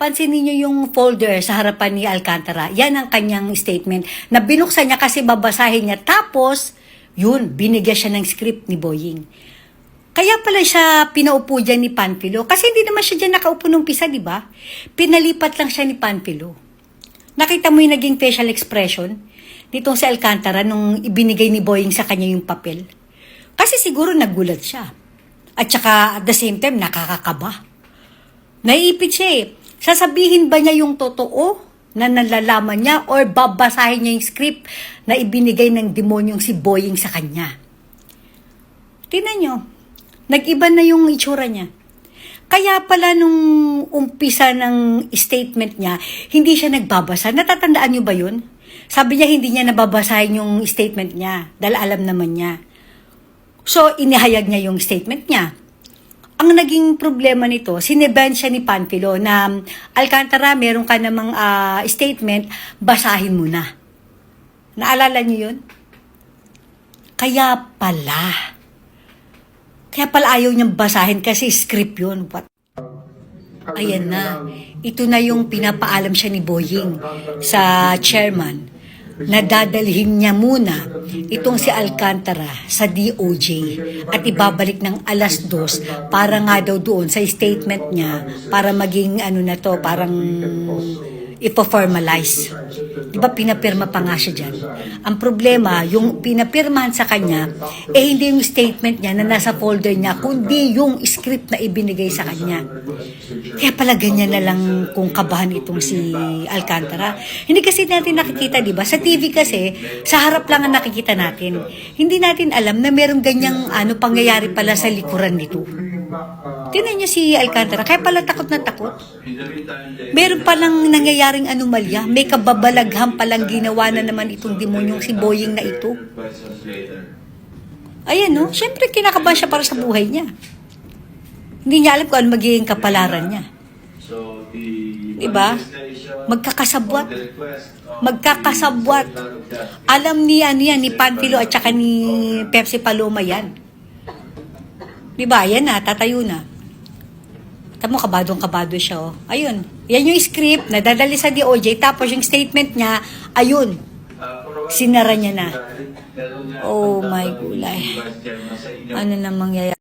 Pansinin niyo yung folder sa harapan ni Alcantara. Yan ang kanyang statement na binuksan niya kasi babasahin niya. Tapos, yun, binigyan siya ng script ni Boying. Kaya pala siya pinaupo dyan ni Panfilo. Kasi hindi naman siya dyan nakaupo nung pisa, di ba? Pinalipat lang siya ni Panfilo. Nakita mo yung naging facial expression nitong si Alcantara nung ibinigay ni Boying sa kanya yung papel. Kasi siguro nagulat siya. At saka at the same time, nakakakaba. Naiipit siya eh. Sasabihin ba niya yung totoo na nalalaman niya or babasahin niya yung script na ibinigay ng demonyong si Boying sa kanya? Tingnan niyo, nag-iba na yung itsura niya. Kaya pala nung umpisa ng statement niya, hindi siya nagbabasa. Natatandaan niyo ba yun? Sabi niya hindi niya nababasahin yung statement niya dahil alam naman niya. So, inihayag niya yung statement niya. Ang naging problema nito, sineban siya ni Panfilo na Alcantara, meron ka namang statement, basahin mo na. Naalala niyo yun? Kaya pala ayaw niyang basahin kasi script yun. Ayan na. Ito na yung pinapaalam siya ni Boying sa chairman na dadalhin niya muna itong si Alcantara sa DOJ at ibabalik ng 2:00 para nga daw doon sa statement niya para maging na to, parang ipo-formalize. Diba pinapirma pa nga siya dyan? Ang problema, yung pinapirmahan sa kanya, hindi yung statement niya na nasa folder niya, kundi yung script na ibinigay sa kanya. Kaya pala ganyan na lang kung kabahan itong si Alcantara. Hindi kasi natin nakikita, diba? Sa TV kasi, sa harap lang ang nakikita natin. Hindi natin alam na meron ganyang pangyayari pala sa likuran nito. Tingnan niyo si Alcantara, kaya pala takot na takot. Meron palang nangyayaring anomalya, may kababalaghan palang ginawa na naman itong demonyong si Boying na ito. Ayan no, syempre kinakabahan siya para sa buhay niya. Hindi niya alam kung ano magiging kapalaran niya. Diba? Magkakasabwat. Alam niya ni Panfilo at saka ni Pepsi Paloma yan. Diba? Yan na, tatayo na. Tamo, kabadong-kabado siya, oh. Ayun. Yan yung script na dadali sa DOJ. Tapos yung statement niya, ayun. Sinara niya na. Oh my gulay. Ano na mangyayari?